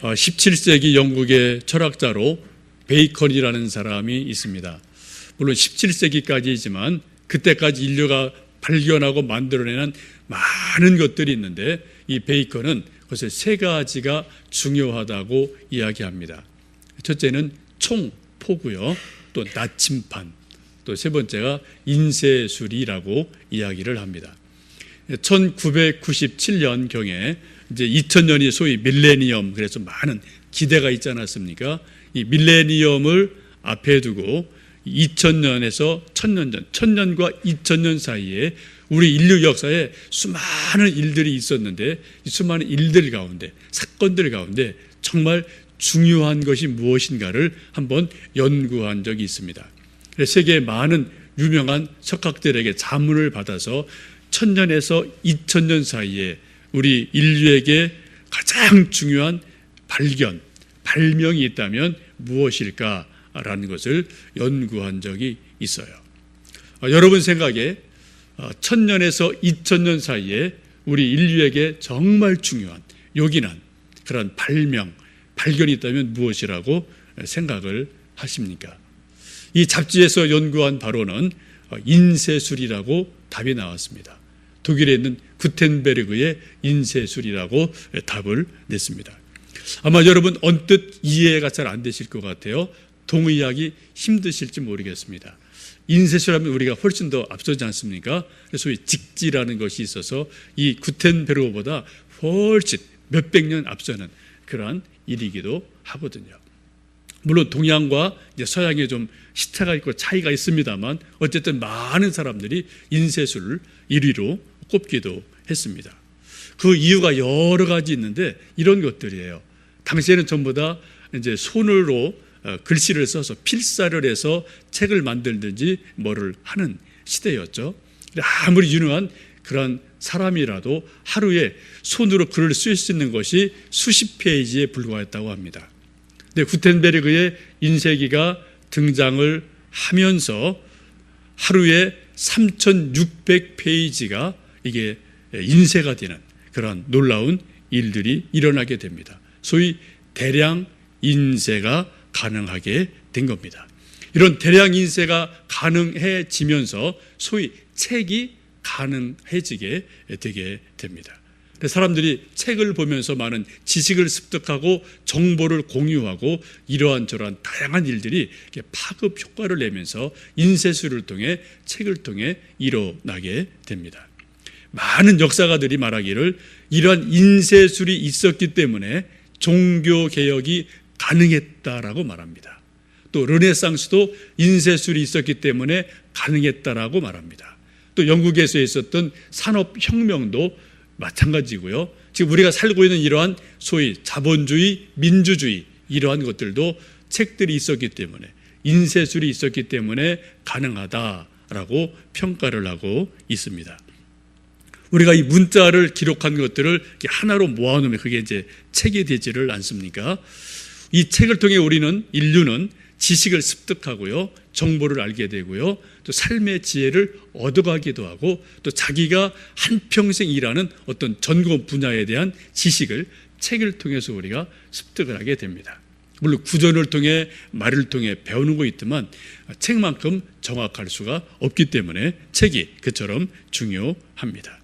17세기 영국의 철학자로 베이컨이라는 사람이 있습니다. 물론 17세기까지이지만 그때까지 인류가 발견하고 만들어내는 많은 것들이 있는데 이 베이컨은 그것을 세 가지가 중요하다고 이야기합니다. 첫째는 총포고요. 또 나침판. 또 세 번째가 인쇄술이라고 이야기를 합니다. 1997년경에 이제 2000년이 소위 밀레니엄, 그래서 많은 기대가 있지 않았습니까? 이 밀레니엄을 앞에 두고 2000년에서 1000년 전, 1000년과 2000년 사이에 우리 인류 역사에 수많은 일들이 있었는데 이 수많은 일들 가운데, 사건들 가운데 정말 중요한 것이 무엇인가를 한번 연구한 적이 있습니다. 세계의 많은 유명한 석학들에게 자문을 받아서 1000년에서 2000년 사이에 우리 인류에게 가장 중요한 발견, 발명이 있다면 무엇일까라는 것을 연구한 적이 있어요. 여러분 생각에 1000년에서 2000년 사이에 우리 인류에게 정말 중요한 요긴한 그런 발견이 있다면 무엇이라고 생각을 하십니까? 이 잡지에서 연구한 바로는 인쇄술이라고 답이 나왔습니다. 독일에 있는 구텐베르그의 인쇄술이라고 답을 냈습니다. 아마 여러분 언뜻 이해가 잘 안 되실 것 같아요. 동의하기 힘드실지 모르겠습니다. 인쇄술하면 우리가 훨씬 더 앞서지 않습니까? 소위 직지라는 것이 있어서 이 구텐베르그보다 훨씬 몇백 년 앞서는 그러한 일이기도 하거든요. 물론 동양과 서양에 좀 시차가 있고 차이가 있습니다만 어쨌든 많은 사람들이 인쇄술을 1위로 꼽기도 했습니다. 그 이유가 여러 가지 있는데 이런 것들이에요. 당시에는 전부 다 이제 손으로 글씨를 써서 필사를 해서 책을 만들든지 뭐를 하는 시대였죠. 아무리 유능한 그런 사람이라도 하루에 손으로 글을 쓸 수 있는 것이 수십 페이지에 불과했다고 합니다. 근데 구텐베르그의 인쇄기가 등장을 하면서 하루에 3600페이지가 이게 인쇄가 되는 그런 놀라운 일들이 일어나게 됩니다. 소위 대량 인쇄가 가능하게 된 겁니다. 이런 대량 인쇄가 가능해지면서 소위 책이 가능해지게 되게 됩니다. 사람들이 책을 보면서 많은 지식을 습득하고 정보를 공유하고 이러한 저러한 다양한 일들이 파급 효과를 내면서 인쇄술을 통해 책을 통해 일어나게 됩니다. 많은 역사가들이 말하기를 이러한 인쇄술이 있었기 때문에 종교개혁이 가능했다라고 말합니다. 또 르네상스도 인쇄술이 있었기 때문에 가능했다라고 말합니다. 또 영국에서 있었던 산업혁명도 마찬가지고요. 지금 우리가 살고 있는 이러한 소위 자본주의, 민주주의 이러한 것들도 책들이 있었기 때문에 인쇄술이 있었기 때문에 가능하다라고 평가를 하고 있습니다. 우리가 이 문자를 기록한 것들을 하나로 모아놓으면 그게 이제 책이 되지를 않습니까? 이 책을 통해 인류는 지식을 습득하고요, 정보를 알게 되고요, 또 삶의 지혜를 얻어가기도 하고 또 자기가 한평생 일하는 어떤 전공 분야에 대한 지식을 책을 통해서 우리가 습득을 하게 됩니다. 물론 구전을 통해 말을 통해 배우는 거 있지만 책만큼 정확할 수가 없기 때문에 책이 그처럼 중요합니다.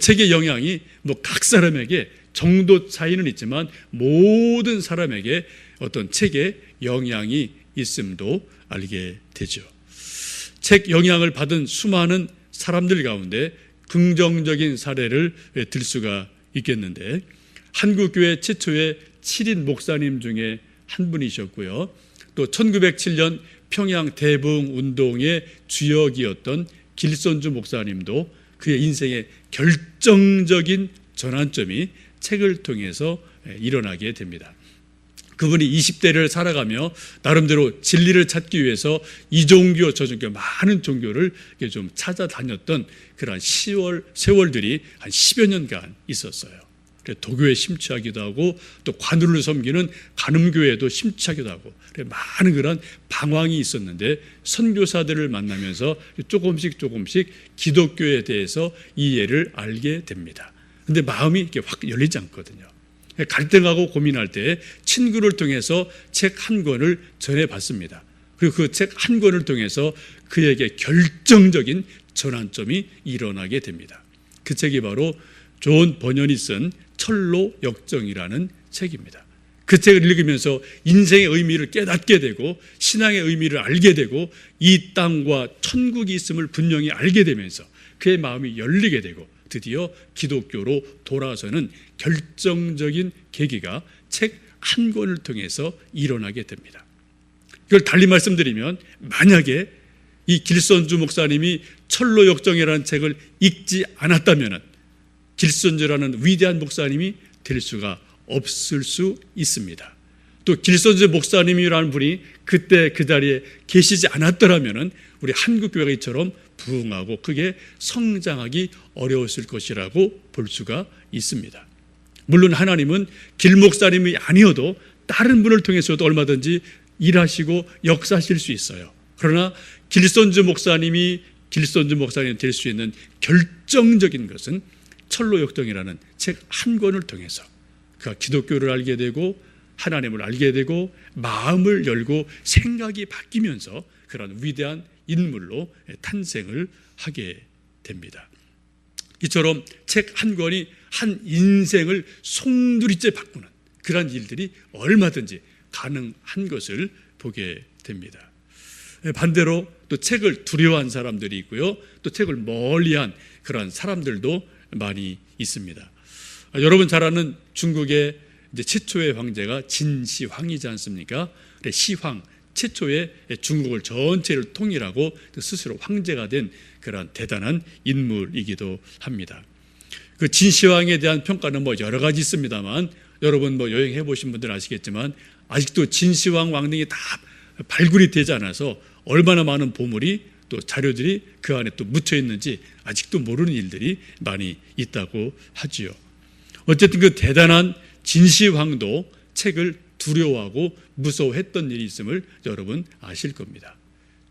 책의 영향이 각 사람에게 정도 차이는 있지만 모든 사람에게 어떤 책의 영향이 있음도 알게 되죠. 책 영향을 받은 수많은 사람들 가운데 긍정적인 사례를 들 수가 있겠는데 한국교회 최초의 7인 목사님 중에 한 분이셨고요. 또 1907년 평양 대붕운동의 주역이었던 길선주 목사님도 그의 인생의 결정적인 전환점이 책을 통해서 일어나게 됩니다. 그분이 20대를 살아가며 나름대로 진리를 찾기 위해서 이 종교 저 종교 많은 종교를 좀 찾아다녔던 그런 세월들이 한 10여 년간 있었어요. 도교에 심취하기도 하고 또 관우를 섬기는 간음교회에도 심취하기도 하고 많은 그런 방황이 있었는데 선교사들을 만나면서 조금씩 기독교에 대해서 이해를 알게 됩니다. 그런데 마음이 이렇게 확 열리지 않거든요. 갈등하고 고민할 때 친구를 통해서 책 한 권을 전해받습니다. 그리고 그 책 한 권을 통해서 그에게 결정적인 전환점이 일어나게 됩니다. 그 책이 바로 존 버년이 쓴 철로 역정이라는 책입니다. 그 책을 읽으면서 인생의 의미를 깨닫게 되고 신앙의 의미를 알게 되고 이 땅과 천국이 있음을 분명히 알게 되면서 그의 마음이 열리게 되고 드디어 기독교로 돌아서는 결정적인 계기가 책 한 권을 통해서 일어나게 됩니다. 이걸 달리 말씀드리면 만약에 이 길선주 목사님이 철로 역정이라는 책을 읽지 않았다면 길선주라는 위대한 목사님이 될 수가 없을 수 있습니다. 또 길선주 목사님이라는 분이 그때 그 자리에 계시지 않았더라면 우리 한국교회가 이처럼 부흥하고 크게 성장하기 어려웠을 것이라고 볼 수가 있습니다. 물론 하나님은 길 목사님이 아니어도 다른 분을 통해서도 얼마든지 일하시고 역사하실 수 있어요. 그러나 길선주 목사님이 될 수 있는 결정적인 것은 철로 역정이라는 책 한 권을 통해서 그가 기독교를 알게 되고 하나님을 알게 되고 마음을 열고 생각이 바뀌면서 그런 위대한 인물로 탄생을 하게 됩니다. 이처럼 책 한 권이 한 인생을 송두리째 바꾸는 그런 일들이 얼마든지 가능한 것을 보게 됩니다. 반대로 또 책을 두려워한 사람들이 있고요. 또 책을 멀리한 그런 사람들도 많이 있습니다. 여러분 잘 아는 중국의 이제 최초의 황제가 진시황이지 않습니까? 시황, 최초의 중국을 전체를 통일하고 스스로 황제가 된 그런 대단한 인물이기도 합니다. 그 진시황에 대한 평가는 여러 가지 있습니다만 여러분 여행해 보신 분들 아시겠지만 아직도 진시황 왕릉이 다 발굴이 되지 않아서 얼마나 많은 보물이 또 자료들이 그 안에 또 묻혀 있는지 아직도 모르는 일들이 많이 있다고 하지요. 어쨌든 그 대단한 진시황도 책을 두려워하고 무서워했던 일이 있음을 여러분 아실 겁니다.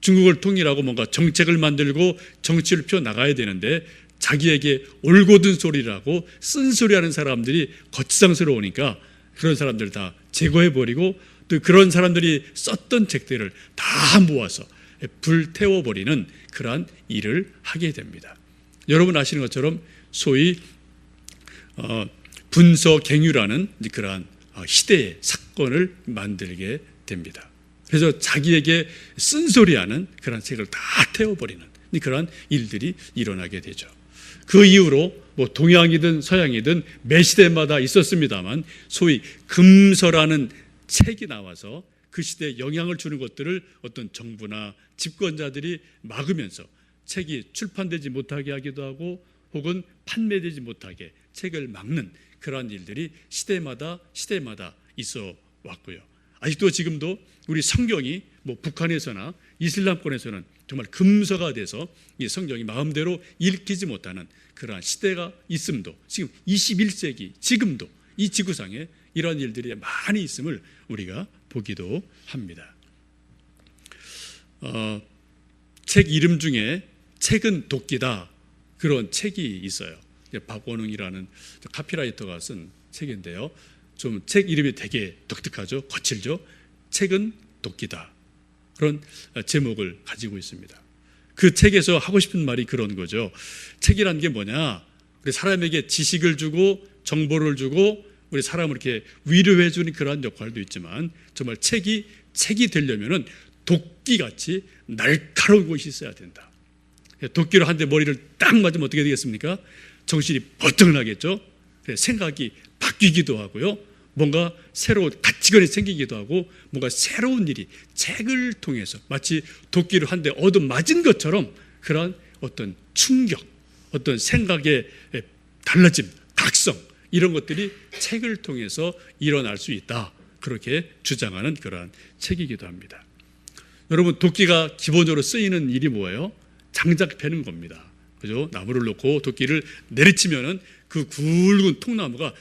중국을 통일하고 뭔가 정책을 만들고 정치를 펴 나가야 되는데 자기에게 올곧은 소리라고 쓴소리하는 사람들이 거치장스러우니까 그런 사람들 다 제거해버리고 또 그런 사람들이 썼던 책들을 다 모아서 불태워버리는 그러한 일을 하게 됩니다. 여러분 아시는 것처럼 소위 분서갱유라는 그러한 시대의 사건을 만들게 됩니다. 그래서 자기에게 쓴소리하는 그런 책을 다 태워버리는 그러한 일들이 일어나게 되죠. 그 이후로 동양이든 서양이든 매 시대마다 있었습니다만 소위 금서라는 책이 나와서 그 시대에 영향을 주는 것들을 어떤 정부나 집권자들이 막으면서 책이 출판되지 못하게 하기도 하고 혹은 판매되지 못하게 책을 막는 그러한 일들이 시대마다 있어 왔고요. 아직도 지금도 우리 성경이 북한에서나 이슬람권에서는 정말 금서가 돼서 이 성경이 마음대로 읽히지 못하는 그러한 시대가 있음도 지금 21세기 지금도 이 지구상에 이러한 일들이 많이 있음을 우리가 보기도 합니다. 책 이름 중에 책은 도끼다 그런 책이 있어요. 박원웅이라는 카피라이터가 쓴 책인데요. 좀 책 이름이 되게 독특하죠. 거칠죠. 책은 도끼다 그런 제목을 가지고 있습니다. 그 책에서 하고 싶은 말이 그런 거죠. 책이란 게 뭐냐? 우리 사람에게 지식을 주고 정보를 주고 우리 사람을 이렇게 위로해 주는 그러한 역할도 있지만 정말 책이 되려면은 도끼같이 날카로운 것이 있어야 된다. 도끼로 한 대 머리를 딱 맞으면 어떻게 되겠습니까? 정신이 번쩍 나겠죠. 생각이 바뀌기도 하고요. 뭔가 새로운 가치관이 생기기도 하고 뭔가 새로운 일이 책을 통해서 마치 도끼를 한 대 얻어맞은 것처럼 그런 어떤 충격, 어떤 생각의 달라짐, 각성 이런 것들이 책을 통해서 일어날 수 있다. 그렇게 주장하는 그러한 책이기도 합니다. 여러분 도끼가 기본적으로 쓰이는 일이 뭐예요? 장작 패는 겁니다. 그죠? 나무를 놓고 도끼를 내리치면은 그 굵은 통나무가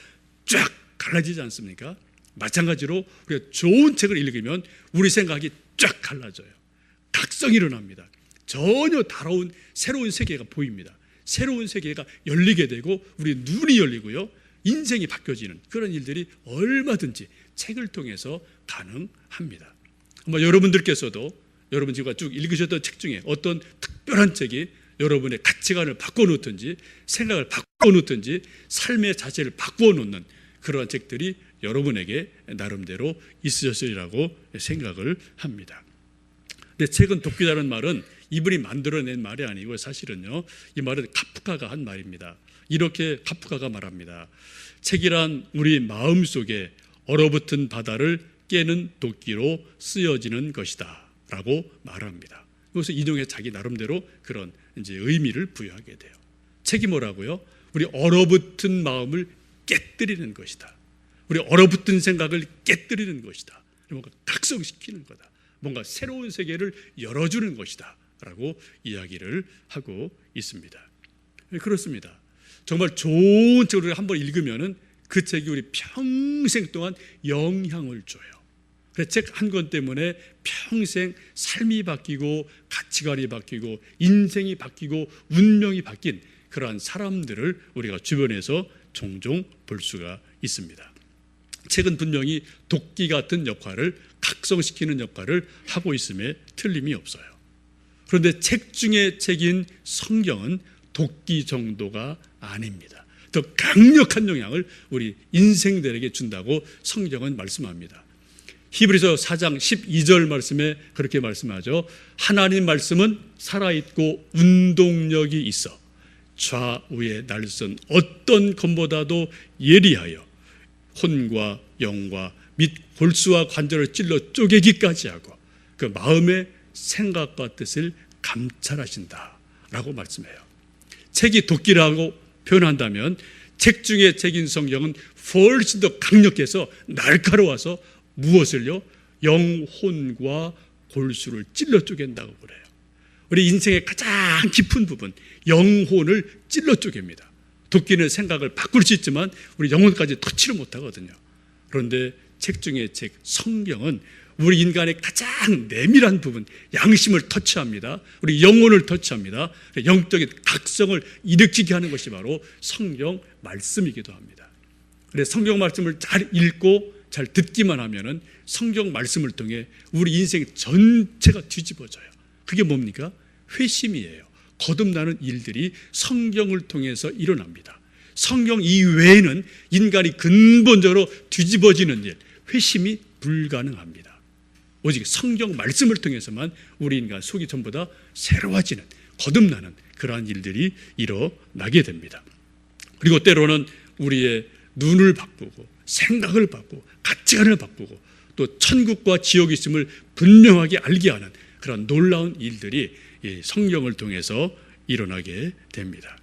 쫙 갈라지지 않습니까? 마찬가지로 우리가 좋은 책을 읽으면 우리 생각이 쫙 갈라져요. 각성이 일어납니다. 전혀 다른 새로운 세계가 보입니다. 새로운 세계가 열리게 되고 우리 눈이 열리고요. 인생이 바뀌어지는 그런 일들이 얼마든지 책을 통해서 가능합니다. 아마 여러분들께서도 여러분 지금 쭉 읽으셨던 책 중에 어떤 특별한 책이 여러분의 가치관을 바꿔놓든지 생각을 바꿔놓든지 삶의 자세를 바꿔놓는 그러한 책들이 여러분에게 나름대로 있으셨으리라고 생각을 합니다. 근데 책은 돕기다는 말은 이분이 만들어낸 말이 아니고 사실은요, 이 말은 카프카가 한 말입니다. 이렇게 카프카가 말합니다. 책이란 우리 마음속에 얼어붙은 바다를 깨는 도끼로 쓰여지는 것이다 라고 말합니다. 그것을 인용해 자기 나름대로 그런 이제 의미를 부여하게 돼요. 책이 뭐라고요? 우리 얼어붙은 마음을 깨뜨리는 것이다. 우리 얼어붙은 생각을 깨뜨리는 것이다. 뭔가 각성시키는 거다. 뭔가 새로운 세계를 열어주는 것이다 라고 이야기를 하고 있습니다. 그렇습니다. 정말 좋은 책을 한번 읽으면은 그 책이 우리 평생 동안 영향을 줘요. 그래서 책 한 권 때문에 평생 삶이 바뀌고 가치관이 바뀌고 인생이 바뀌고 운명이 바뀐 그러한 사람들을 우리가 주변에서 종종 볼 수가 있습니다. 책은 분명히 도끼 같은 역할을 각성시키는 역할을 하고 있음에 틀림이 없어요. 그런데 책 중에 책인 성경은 도끼 정도가 아닙니다. 더 강력한 영향을 우리 인생들에게 준다고 성경은 말씀합니다. 히브리서 4장 12절 말씀에 그렇게 말씀하죠. 하나님 말씀은 살아있고 운동력이 있어 좌우에 날선 어떤 검보다도 예리하여 혼과 영과 및 골수와 관절을 찔러 쪼개기까지 하고 그 마음의 생각과 뜻을 감찰하신다 라고 말씀해요. 책이 도끼라고 표현한다면 책 중에 책인 성경은 훨씬 더 강력해서 날카로워서 무엇을요? 영혼과 골수를 찔러 쪼갠다고 그래요. 우리 인생의 가장 깊은 부분 영혼을 찔러 쪼갭니다. 도끼는 생각을 바꿀 수 있지만 우리 영혼까지 터치를 못하거든요. 그런데 책 중에 책 성경은 우리 인간의 가장 내밀한 부분 양심을 터치합니다. 우리 영혼을 터치합니다. 영적인 각성을 일으키게 하는 것이 바로 성경 말씀이기도 합니다. 그래서 성경 말씀을 잘 읽고 잘 듣기만 하면은 성경 말씀을 통해 우리 인생 전체가 뒤집어져요. 그게 뭡니까? 회심이에요. 거듭나는 일들이 성경을 통해서 일어납니다. 성경 이외에는 인간이 근본적으로 뒤집어지는 일, 회심이 불가능합니다. 오직 성경 말씀을 통해서만 우리 인간 속이 전부 다 새로워지는, 거듭나는 그러한 일들이 일어나게 됩니다. 그리고 때로는 우리의 눈을 바꾸고 생각을 바꾸고 가치관을 바꾸고 또 천국과 지옥이 있음을 분명하게 알게 하는 그런 놀라운 일들이 이 성경을 통해서 일어나게 됩니다.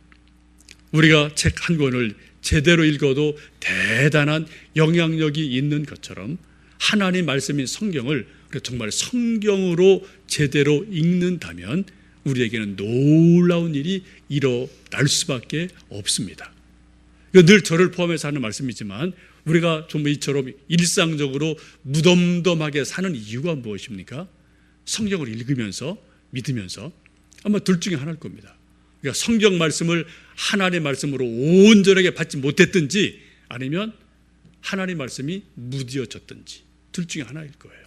우리가 책 한 권을 제대로 읽어도 대단한 영향력이 있는 것처럼 하나님 말씀인 성경을 정말 성경으로 제대로 읽는다면 우리에게는 놀라운 일이 일어날 수밖에 없습니다. 늘 저를 포함해서 하는 말씀이지만 우리가 좀 이처럼 일상적으로 무덤덤하게 사는 이유가 무엇입니까? 성경을 읽으면서 믿으면서 아마 둘 중에 하나일 겁니다. 그러니까 성경 말씀을 하나님의 말씀으로 온전하게 받지 못했든지 아니면 하나님의 말씀이 무디어졌든지 둘 중에 하나일 거예요.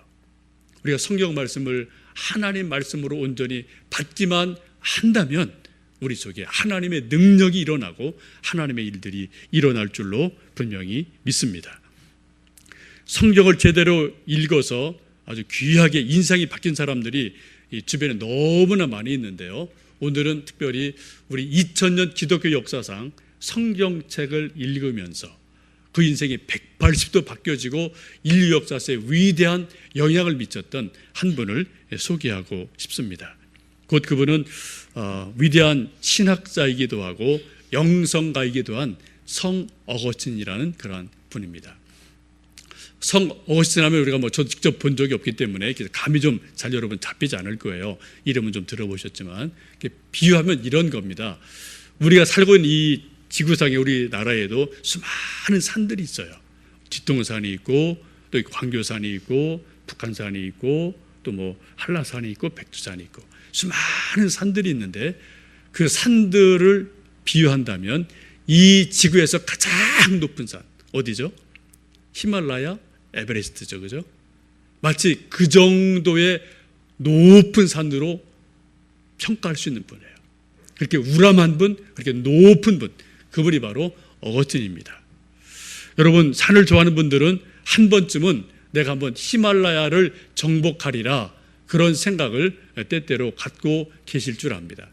우리가 성경 말씀을 하나님 말씀으로 온전히 받기만 한다면 우리 속에 하나님의 능력이 일어나고 하나님의 일들이 일어날 줄로 분명히 믿습니다. 성경을 제대로 읽어서 아주 귀하게 인상이 바뀐 사람들이 이 주변에 너무나 많이 있는데요. 오늘은 특별히 우리 2000년 기독교 역사상 성경책을 읽으면서 그 인생이 180도 바뀌어지고 인류 역사에 위대한 영향을 미쳤던 한 분을 소개하고 싶습니다. 곧 그분은 위대한 신학자이기도 하고 영성가이기도 한 성 어거스틴이라는 그런 분입니다. 성 어거스틴 하면 우리가 저 직접 본 적이 없기 때문에 감이 좀 잘 여러분 잡히지 않을 거예요. 이름은 좀 들어보셨지만 비유하면 이런 겁니다. 우리가 살고 있는 이 지구상의 우리나라에도 수많은 산들이 있어요. 뒷동산이 있고 또 광교산이 있고 북한산이 있고 또 한라산이 있고 백두산이 있고 수많은 산들이 있는데 그 산들을 비유한다면 이 지구에서 가장 가장 높은 산 어디죠? 히말라야 에베레스트죠. 그죠? 마치 그 정도의 높은 산으로 평가할 수 있는 분이에요. 그렇게 우람한 분, 그렇게 높은 분, 그분이 바로 어거스틴입니다. 여러분, 산을 좋아하는 분들은 한 번쯤은 내가 한번 히말라야를 정복하리라 그런 생각을 때때로 갖고 계실 줄 압니다.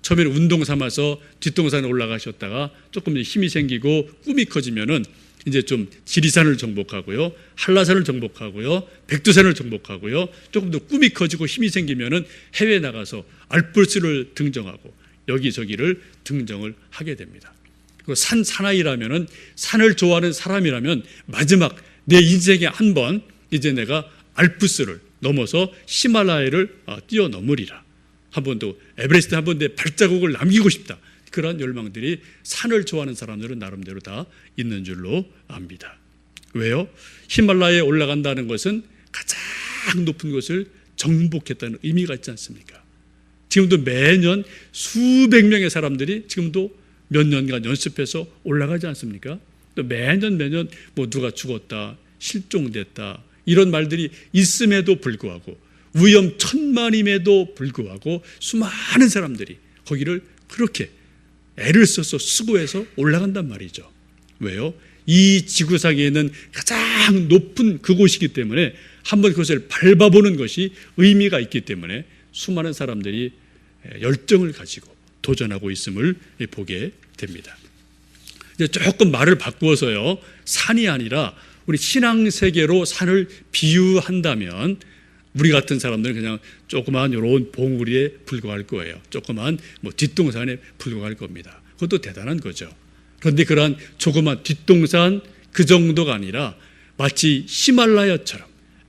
처음에는 운동 삼아서 뒷동산에 올라가셨다가 조금 힘이 생기고 꿈이 커지면은 이제 좀 지리산을 정복하고요, 한라산을 정복하고요, 백두산을 정복하고요, 조금 더 꿈이 커지고 힘이 생기면은 해외에 나가서 알프스를 등정하고 여기저기를 등정을 하게 됩니다. 그리고 사나이라면은, 산을 좋아하는 사람이라면 마지막 내 인생에 한 번 이제 내가 알프스를 넘어서 히말라야를 뛰어넘으리라, 한 번 더 에베레스트 한 번 내 발자국을 남기고 싶다, 그런 열망들이 산을 좋아하는 사람들은 나름대로 다 있는 줄로 압니다. 왜요? 히말라야에 올라간다는 것은 가장 높은 곳을 정복했다는 의미가 있지 않습니까? 지금도 매년 수백 명의 사람들이 지금도 몇 년간 연습해서 올라가지 않습니까? 또 매년 뭐 누가 죽었다, 실종됐다, 이런 말들이 있음에도 불구하고, 위험천만임에도 불구하고 수많은 사람들이 거기를 그렇게 애를 써서 수고해서 올라간단 말이죠. 왜요? 이 지구상에 있는 가장 높은 그곳이기 때문에 한번 그것을 밟아보는 것이 의미가 있기 때문에 수많은 사람들이 열정을 가지고 도전하고 있음을 보게 됩니다. 이제 조금 말을 바꾸어서요, 산이 아니라 우리 신앙세계로 산을 비유한다면 우리 같은 사람들은 그냥 조그마한 이런 봉우리에 불과할 거예요. 조그마한 뭐 뒷동산에 불과할 겁니다. 그것도 대단한 거죠. 그런데 그러한 조그마한 뒷동산 그 정도가 아니라 마치 히말라야처럼,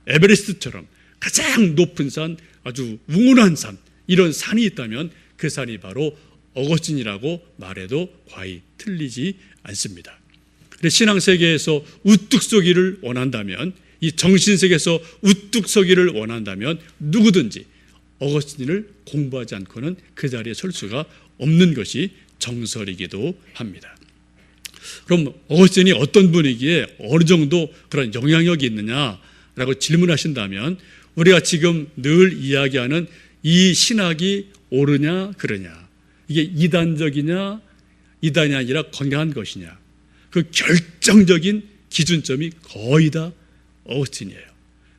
에베레스트처럼 가장 높은 산, 아주 웅운한 산, 이런 산이 있다면 그 산이 바로 어거스틴이라고 말해도 과히 틀리지 않습니다. 신앙세계에서 우뚝 서기를 원한다면, 이 정신세계에서 우뚝 서기를 원한다면 누구든지 어거스틴을 공부하지 않고는 그 자리에 설 수가 없는 것이 정설이기도 합니다. 그럼 어거스틴이 어떤 분이기에 어느 정도 그런 영향력이 있느냐라고 질문하신다면, 우리가 지금 늘 이야기하는 이 신학이 옳으냐 그러냐, 이게 이단적이냐 이단이 아니라 건강한 것이냐, 그 결정적인 기준점이 거의 다 어거스틴이에요.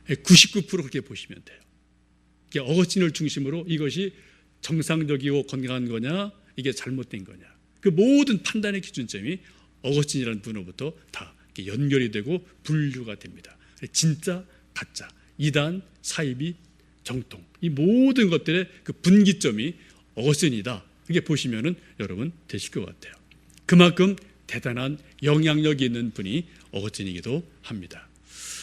99% 그렇게 보시면 돼요. 어거스틴을 중심으로 이것이 정상적이고 건강한 거냐, 이게 잘못된 거냐, 그 모든 판단의 기준점이 어거스틴이라는 분으로부터 다 연결이 되고 분류가 됩니다. 진짜, 가짜, 이단, 사이비, 정통, 이 모든 것들의 그 분기점이 어거스틴이다, 이렇게 보시면은 여러분 되실 것 같아요. 그만큼 대단한 영향력이 있는 분이 어거스틴이기도 합니다.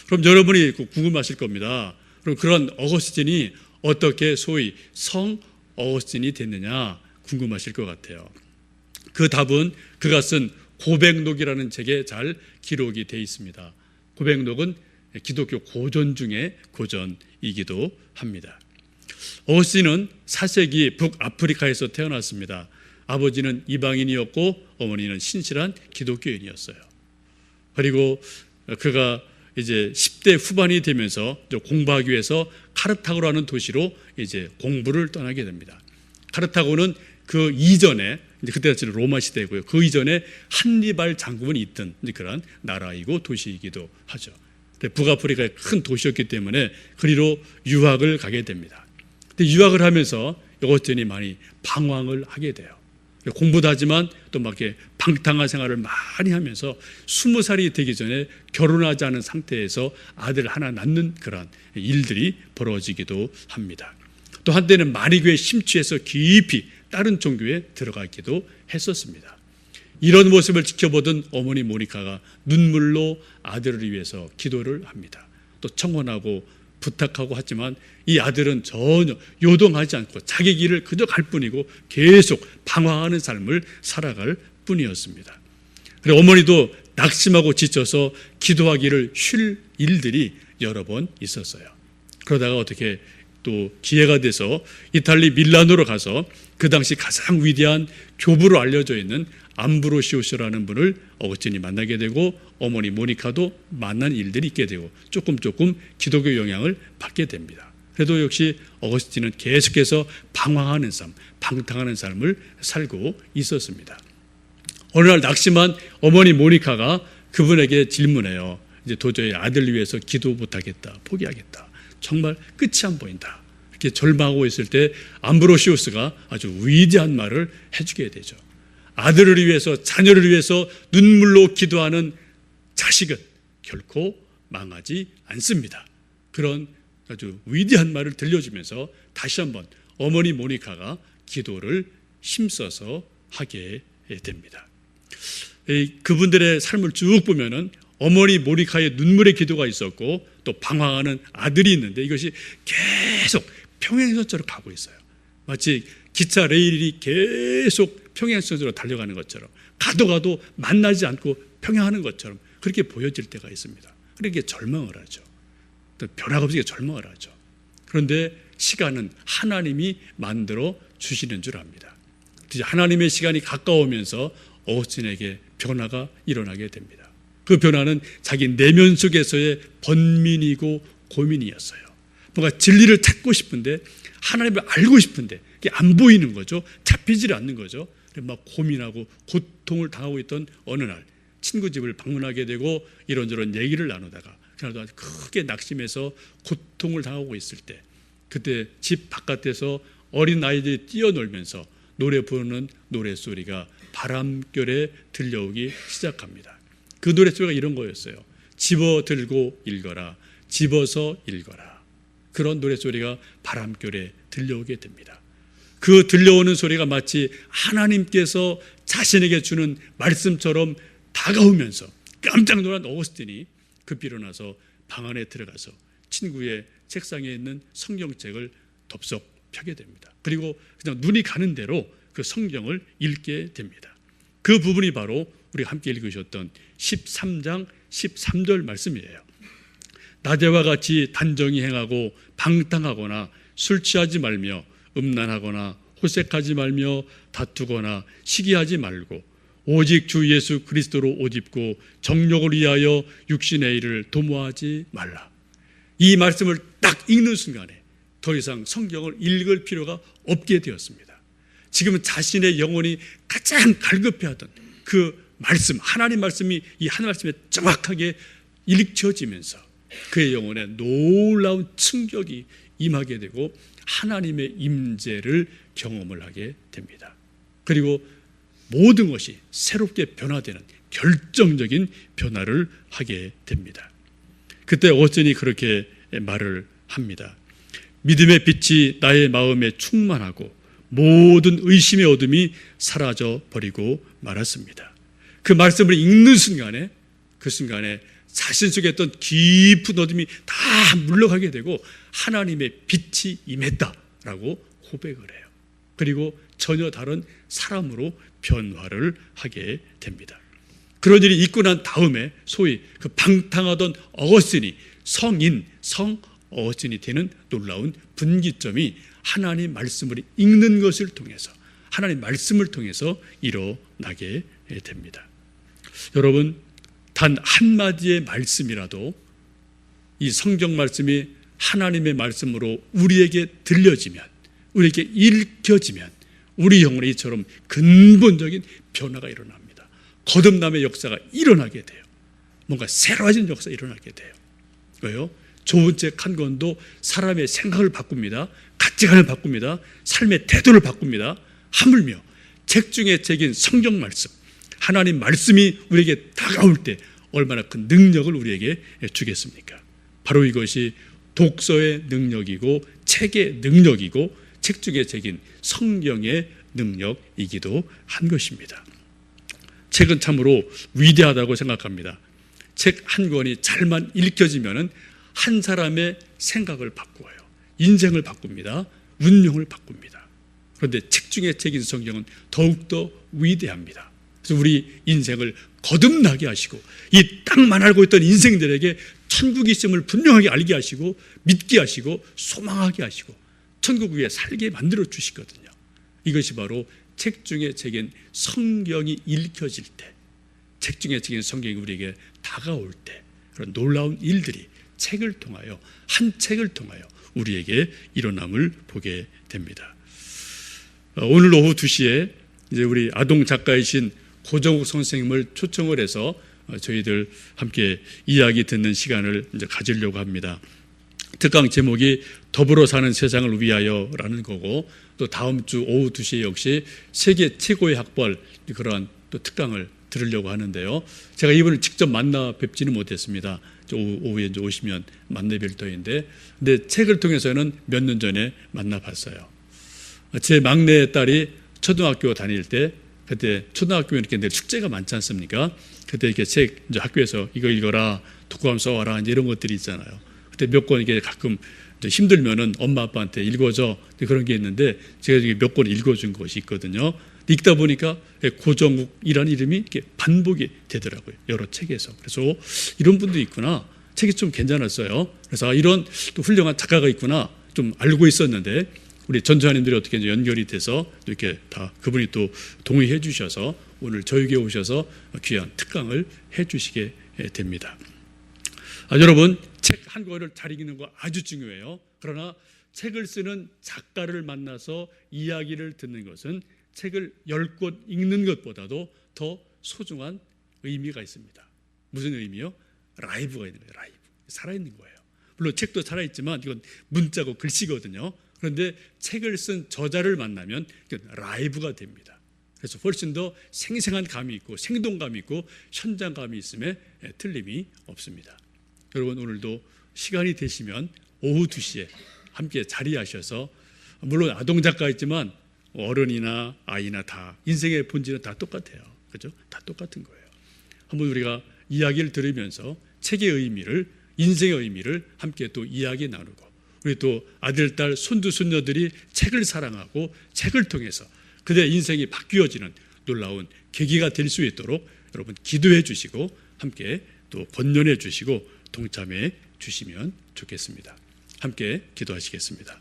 그럼 여러분이 궁금하실 겁니다. 그럼 그런 어거스틴이 어떻게 소위 성 어거스틴이 됐느냐 궁금하실 것 같아요. 그 답은 그가 쓴 고백록이라는 책에 잘 기록이 되어 있습니다. 고백록은 기독교 고전 중에 고전이기도 합니다. 어거스틴은 4세기 북아프리카에서 태어났습니다. 아버지는 이방인이었고 어머니는 신실한 기독교인이었어요. 그리고 그가 이제 10대 후반이 되면서 공부하기 위해서 카르타고라는 도시로 이제 공부를 떠나게 됩니다. 카르타고는 그 이전에, 그때가 로마 시대고요, 그 이전에 한니발 장군이 있던 그런 나라이고 도시이기도 하죠. 북아프리카의 큰 도시였기 때문에 그리로 유학을 가게 됩니다. 근데 유학을 하면서 어거스틴이 많이 방황을 하게 돼요. 공부도 하지만 또 막 이렇게 방탕한 생활을 많이 하면서 20살이 되기 전에 결혼하지 않은 상태에서 아들 하나 낳는 그런 일들이 벌어지기도 합니다. 또 한때는 마리교에 심취해서 깊이 다른 종교에 들어가기도 했었습니다. 이런 모습을 지켜보던 어머니 모니카가 눈물로 아들을 위해서 기도를 합니다. 또 청혼하고 부탁하고 하지만 이 아들은 전혀 요동하지 않고 자기 길을 그저 갈 뿐이고 계속 방황하는 삶을 살아갈 뿐이었습니다. 그리고 어머니도 낙심하고 지쳐서 기도하기를 쉴 일들이 여러 번 있었어요. 그러다가 어떻게 또 기회가 돼서 이탈리 밀라노로 가서 그 당시 가장 위대한 교부로 알려져 있는 암브로시우스라는 분을 어거스틴이 만나게 되고 어머니 모니카도 만난 일들이 있게 되고 조금 기독교 영향을 받게 됩니다. 그래도 역시 어거스틴은 계속해서 방황하는 삶, 방탕하는 삶을 살고 있었습니다. 어느 날 낙심한 어머니 모니카가 그분에게 질문해요. 이제 도저히 아들 위해서 기도 못하겠다, 포기하겠다. 정말 끝이 안 보인다. 이렇게 절망하고 있을 때 암브로시우스가 아주 위대한 말을 해주게 되죠. 아들을 위해서, 자녀를 위해서 눈물로 기도하는 자식은 결코 망하지 않습니다. 그런 아주 위대한 말을 들려주면서 다시 한번 어머니 모니카가 기도를 힘써서 하게 됩니다. 그분들의 삶을 쭉 보면은 어머니 모니카의 눈물의 기도가 있었고 또 방황하는 아들이 있는데 이것이 계속 평행선처럼 가고 있어요. 마치 기차 레일이 계속 평행선으로 달려가는 것처럼 가도 만나지 않고 평행하는 것처럼 그렇게 보여질 때가 있습니다. 그렇게 절망을 하죠. 또 변화가 없이 절망을 하죠. 그런데 시간은 하나님이 만들어 주시는 줄 압니다. 하나님의 시간이 가까우면서 어거스틴에게 변화가 일어나게 됩니다. 그 변화는 자기 내면 속에서의 번민이고 고민이었어요. 뭔가 진리를 찾고 싶은데 하나님을 알고 싶은데 그게 안 보이는 거죠. 잡히질 않는 거죠. 막 고민하고 고통을 당하고 있던 어느 날 친구 집을 방문하게 되고 이런저런 얘기를 나누다가 그날도 아주 크게 낙심해서 고통을 당하고 있을 때 그때 집 바깥에서 어린 아이들이 뛰어놀면서 노래 부르는 노랫소리가 바람결에 들려오기 시작합니다. 그 노랫소리가 이런 거였어요. 집어들고 읽어라. 집어서 읽어라. 그런 노랫소리가 바람결에 들려오게 됩니다. 그 들려오는 소리가 마치 하나님께서 자신에게 주는 말씀처럼 다가오면서 깜짝 놀란 어거스틴이 급히 일어나서 방 안에 들어가서 친구의 책상에 있는 성경책을 덥석 펴게 됩니다. 그리고 그냥 눈이 가는 대로 그 성경을 읽게 됩니다. 그 부분이 바로 우리가 함께 읽으셨던 13장 13절 말씀이에요. 낮에와 같이 단정히 행하고 방탕하거나 술 취하지 말며 음란하거나 호색하지 말며 다투거나 시기하지 말고 오직 주 예수 그리스도로 옷 입고 정욕을 위하여 육신의 일을 도모하지 말라. 이 말씀을 딱 읽는 순간에 더 이상 성경을 읽을 필요가 없게 되었습니다. 지금 자신의 영혼이 가장 갈급해하던 그 말씀, 하나님 말씀이 이 하나님 말씀에 정확하게 읽혀지면서 그의 영혼에 놀라운 충격이 임하게 되고 하나님의 임재를 경험을 하게 됩니다. 그리고 모든 것이 새롭게 변화되는 결정적인 변화를 하게 됩니다. 그때 어거스틴이 그렇게 말을 합니다. 믿음의 빛이 나의 마음에 충만하고 모든 의심의 어둠이 사라져 버리고 말았습니다. 그 말씀을 읽는 순간에 그 순간에 자신 속에 있던 깊은 어둠이 다 물러가게 되고 하나님의 빛이 임했다라고 고백을 해요. 그리고 전혀 다른 사람으로 변화를 하게 됩니다. 그런 일이 있고 난 다음에 소위 그 방탕하던 어거스틴이 성 어거스틴이 되는 놀라운 분기점이 하나님 말씀을 읽는 것을 통해서 하나님 말씀을 통해서 일어나게 됩니다. 여러분 단 한마디의 말씀이라도 이 성경 말씀이 하나님의 말씀으로 우리에게 들려지면 우리에게 읽혀지면 우리 영혼에 이처럼 근본적인 변화가 일어납니다. 거듭남의 역사가 일어나게 돼요. 뭔가 새로워진 역사가 일어나게 돼요. 왜요? 좋은 책 한 권도 사람의 생각을 바꿉니다. 가치관을 바꿉니다. 삶의 태도를 바꿉니다. 하물며 책 중에 책인 성경 말씀, 하나님 말씀이 우리에게 다가올 때 얼마나 큰 능력을 우리에게 주겠습니까? 바로 이것이 독서의 능력이고 책의 능력이고 책 중에 책인 성경의 능력이기도 한 것입니다. 책은 참으로 위대하다고 생각합니다. 책 한 권이 잘만 읽혀지면 한 사람의 생각을 바꾸어요. 인생을 바꿉니다. 운명을 바꿉니다. 그런데 책 중에 책인 성경은 더욱더 위대합니다. 그래서 우리 인생을 거듭나게 하시고 이 땅만 알고 있던 인생들에게 천국이 있음을 분명하게 알게 하시고 믿게 하시고 소망하게 하시고 천국 위에 살게 만들어 주시거든요. 이것이 바로 책 중에 책인 성경이 읽혀질 때, 책 중에 책인 성경이 우리에게 다가올 때 그런 놀라운 일들이 책을 통하여, 한 책을 통하여 우리에게 일어남을 보게 됩니다. 오늘 오후 2시에 이제 우리 아동 작가이신 고정욱 선생님을 초청을 해서 저희들 함께 이야기 듣는 시간을 이제 가지려고 합니다. 특강 제목이 더불어 사는 세상을 위하여라는 거고, 또 다음 주 오후 2시에 역시 세계 최고의 학벌 그러한 또 특강을 들으려고 하는데요. 제가 이분을 직접 만나 뵙지는 못했습니다. 오후에 이제 오시면 만나 뵐 터인데, 근데 책을 통해서는 몇 년 전에 만나봤어요. 제 막내 딸이 초등학교 다닐 때, 그때 초등학교에 이렇게 숙제가 많지 않습니까? 그때 이렇게 책 이제 학교에서 이거 읽어라, 독후감 써와라, 이제 이런 것들이 있잖아요. 그때 몇 권 이게 가끔 힘들면은 엄마 아빠한테 읽어줘, 그런 게 있는데 제가 몇 권 읽어준 것이 있거든요. 읽다 보니까 고정욱이라는 이름이 이렇게 반복이 되더라고요. 여러 책에서. 그래서 이런 분도 있구나. 책이 좀 괜찮았어요. 그래서 이런 또 훌륭한 작가가 있구나 좀 알고 있었는데, 우리 전도사님들이 어떻게 이제 연결이 돼서 이렇게 다 그분이 또 동의해 주셔서 오늘 저에게 오셔서 귀한 특강을 해 주시게 됩니다. 여러분, 책 한 권을 잘 읽는 거 아주 중요해요. 그러나 책을 쓰는 작가를 만나서 이야기를 듣는 것은 책을 10권 읽는 것보다도 더 소중한 의미가 있습니다. 무슨 의미요? 라이브가 있는 거예요. 라이브. 살아있는 거예요. 물론 책도 살아있지만 이건 문자고 글씨거든요. 그런데 책을 쓴 저자를 만나면 라이브가 됩니다. 그래서 훨씬 더 생생한 감이 있고 생동감이 있고 현장감이 있음에 틀림이 없습니다. 여러분, 오늘도 시간이 되시면 오후 2시에 함께 자리하셔서, 물론 아동작가 있지만 어른이나 아이나 다 인생의 본질은 다 똑같아요. 그렇죠? 다 똑같은 거예요. 한번 우리가 이야기를 들으면서 책의 의미를, 인생의 의미를 함께 또 이야기 나누고, 우리 또 아들, 딸, 손주, 손녀들이 책을 사랑하고 책을 통해서 그들의 인생이 바뀌어지는 놀라운 계기가 될 수 있도록 여러분 기도해 주시고 함께 또 권면해 주시고 동참해 주시면 좋겠습니다. 함께 기도하시겠습니다.